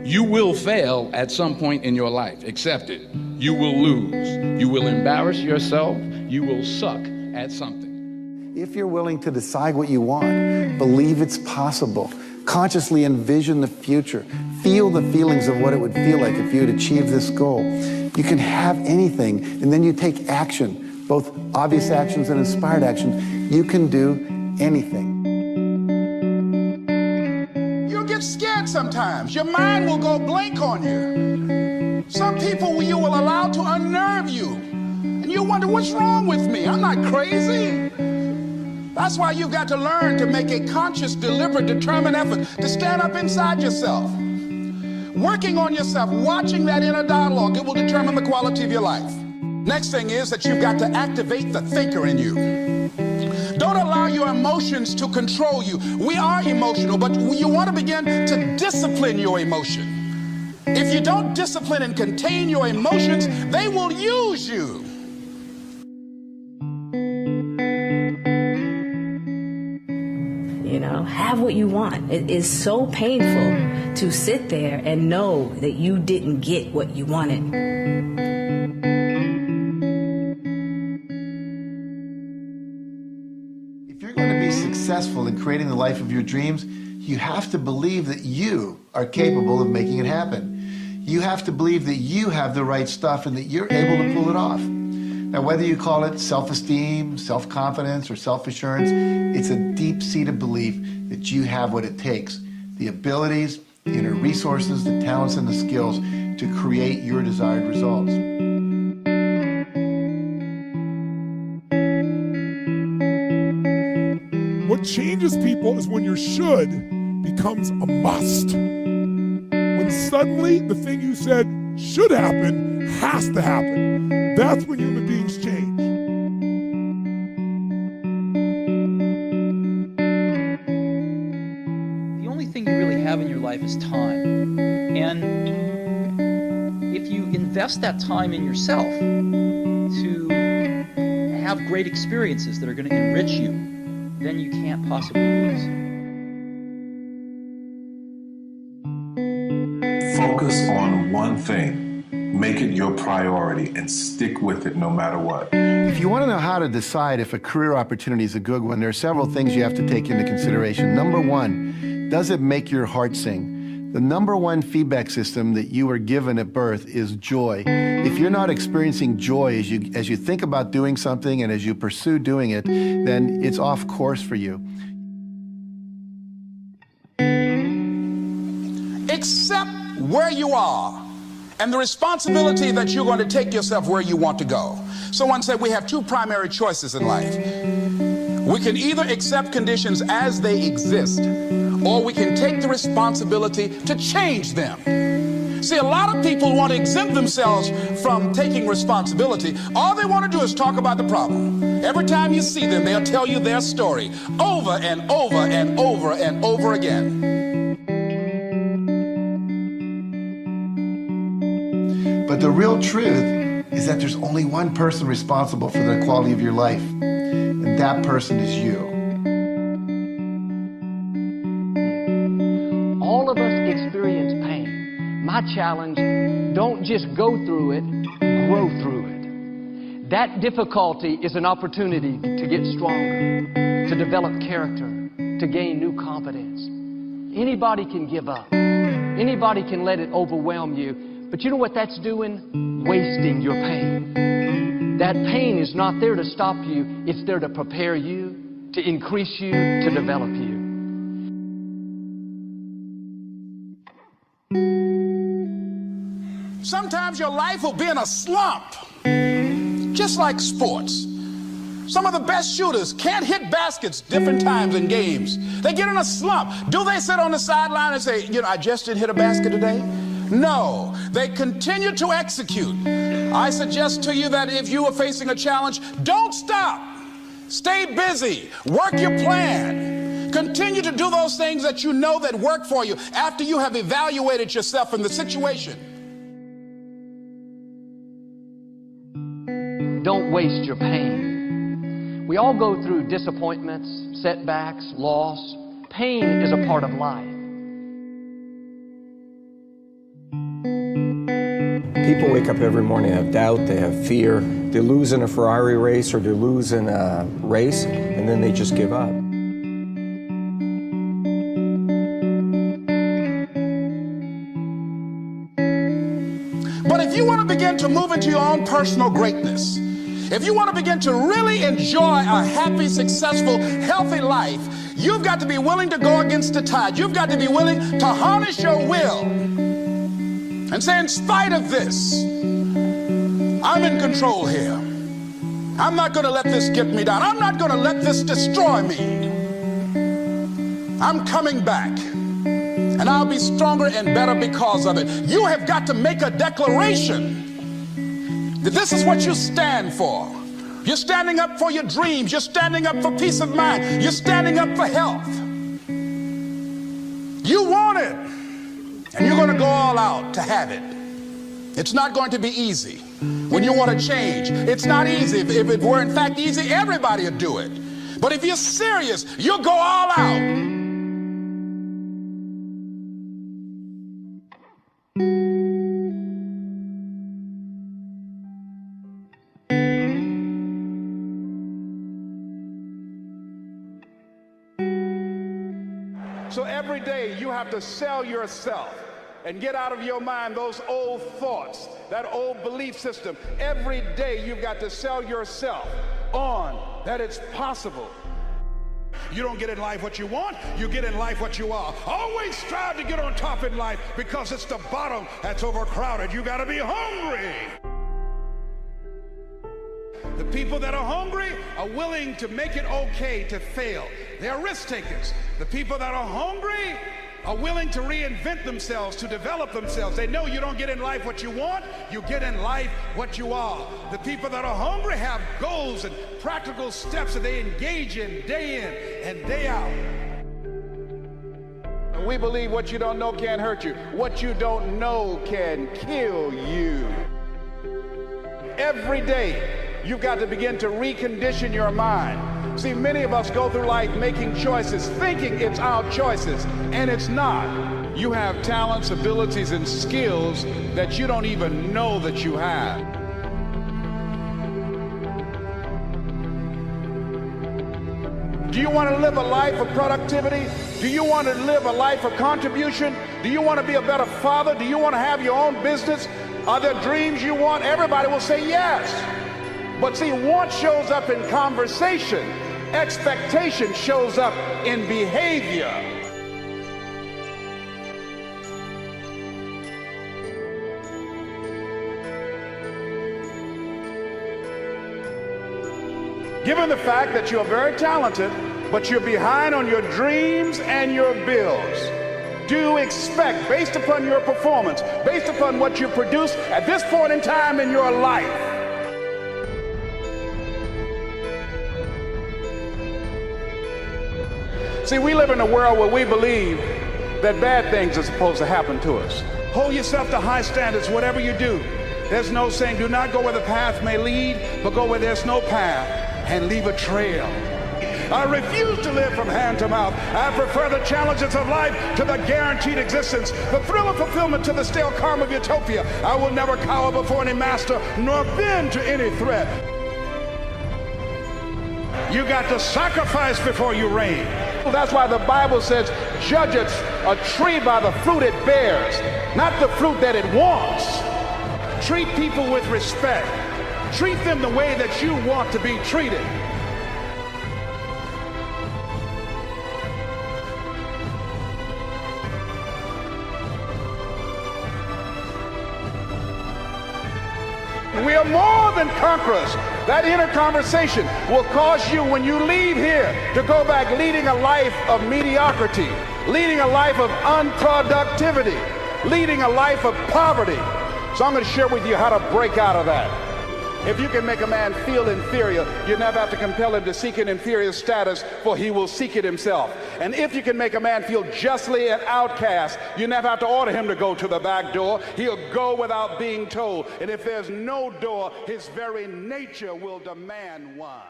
You will fail at some point in your life. Accept it. You will lose. You will embarrass yourself. You will suck at something. If you're willing to decide what you want, believe it's possible, consciously envision the future, feel the feelings of what it would feel like if you had achieved this goal, you can have anything, and then you take action, both obvious actions and inspired actions. You can do anything. You'll get scared sometimes. Your mind will go blank on you. Some people you will allow to unnerve you, and you wonder, what's wrong with me? I'm not crazy. That's why you've got to learn to make a conscious, deliberate, determined effort to stand up inside yourself. Working on yourself, watching that inner dialogue, it will determine the quality of your life. Next thing is that you've got to activate the thinker in you. Don't allow your emotions to control you. We are emotional, but you want to begin to discipline your emotion. If you don't discipline and contain your emotions, they will use you. You know, have what you want. It is so painful to sit there and know that you didn't get what you wanted. If you're going to be successful in creating the life of your dreams, you have to believe that you are capable of making it happen. You have to believe that you have the right stuff and that you're able to pull it off. Now, whether you call it self-esteem, self-confidence, or self-assurance, it's a deep-seated belief that you have what it takes, the abilities, the inner resources, the talents, and the skills to create your desired results. What changes people is when your should becomes a must. When suddenly the thing you said should happen has to happen. That's when human beings change. The only thing you really have in your life is time. And if you invest that time in yourself to have great experiences that are going to enrich you, then you can't possibly lose. Focus on one thing. Make it your priority and stick with it no matter what. If you want to know how to decide if a career opportunity is a good one, there are several things you have to take into consideration. Number one, does it make your heart sing? The number one feedback system that you were given at birth is joy. If you're not experiencing joy as you think about doing something and as you pursue doing it, then it's off course for you. Accept where you are and the responsibility that you're going to take yourself where you want to go. Someone said we have two primary choices in life. We can either accept conditions as they exist, or we can take the responsibility to change them. See, a lot of people want to exempt themselves from taking responsibility. All they want to do is talk about the problem. Every time you see them, they'll tell you their story over and over and over and over again. But the real truth is that there's only one person responsible for the quality of your life, and that person is you. All of us experience pain. My challenge, don't just go through it, grow through it. That difficulty is an opportunity to get stronger, to develop character, to gain new confidence. Anybody can give up. Anybody can let it overwhelm you. But you know what that's doing? Wasting your pain. That pain is not there to stop you. It's there to prepare you, to increase you, to develop you. Sometimes your life will be in a slump, just like sports. Some of the best shooters can't hit baskets different times in games. They get in a slump. Do they sit on the sideline and say, you know, I just didn't hit a basket today? No, they continue to execute. I suggest to you that if you are facing a challenge, don't stop. Stay busy. Work your plan. Continue to do those things that you know that work for you after you have evaluated yourself in the situation. Don't waste your pain. We all go through disappointments, setbacks, loss. Pain is a part of life. People wake up every morning, have doubt, they have fear. They lose in a Ferrari race or they lose in a race, and then they just give up. But if you want to begin to move into your own personal greatness, if you want to begin to really enjoy a happy, successful, healthy life, you've got to be willing to go against the tide. You've got to be willing to harness your will and say, in spite of this, I'm in control here. I'm not going to let this get me down. I'm not going to let this destroy me. I'm coming back, and I'll be stronger and better because of it. You have got to make a declaration that this is what you stand for. You're standing up for your dreams. You're standing up for peace of mind. You're standing up for health. You want it, and you're going to go all out to have it. It's not going to be easy. When you want to change, it's not easy. If it were in fact easy, everybody would do it. But if you're serious, you'll go all out. So every day you have to sell yourself and get out of your mind those old thoughts, that old belief system. Every day you've got to sell yourself on that it's possible. You don't get in life what you want, you get in life what you are. Always strive to get on top in life, because it's the bottom that's overcrowded. You got to be hungry. The people that are hungry are willing to make it okay to fail. They're risk takers. The people that are hungry are willing to reinvent themselves, to develop themselves. They know you don't get in life what you want, you get in life what you are. The people that are hungry have goals and practical steps that they engage in day in and day out. And we believe what you don't know can't hurt you. What you don't know can kill you. Every day, you've got to begin to recondition your mind. See, many of us go through life making choices, thinking it's our choices, and it's not. You have talents, abilities, and skills that you don't even know that you have. Do you want to live a life of productivity? Do you want to live a life of contribution? Do you want to be a better father? Do you want to have your own business? Are there dreams you want? Everybody will say yes. But see, want shows up in conversation. Expectation shows up in behavior. Given the fact that you're very talented, but you're behind on your dreams and your bills, do expect, based upon your performance, based upon what you produce at this point in time in your life, see, we live in a world where we believe that bad things are supposed to happen to us. Hold yourself to high standards, whatever you do. There's no saying, do not go where the path may lead, but go where there's no path and leave a trail. I refuse to live from hand to mouth. I prefer the challenges of life to the guaranteed existence, the thrill of fulfillment to the stale calm of utopia. I will never cower before any master, nor bend to any threat. You got to sacrifice before you reign. That's why the Bible says, judge a tree by the fruit it bears, not the fruit that it wants. Treat people with respect. Treat them the way that you want to be treated. We are more than conquerors. That inner conversation will cause you, when you leave here, to go back leading a life of mediocrity, leading a life of unproductivity, leading a life of poverty. So I'm going to share with you how to break out of that. If you can make a man feel inferior, you never have to compel him to seek an inferior status, for he will seek it himself. And if you can make a man feel justly an outcast, you never have to order him to go to the back door. He'll go without being told. And if there's no door, his very nature will demand one.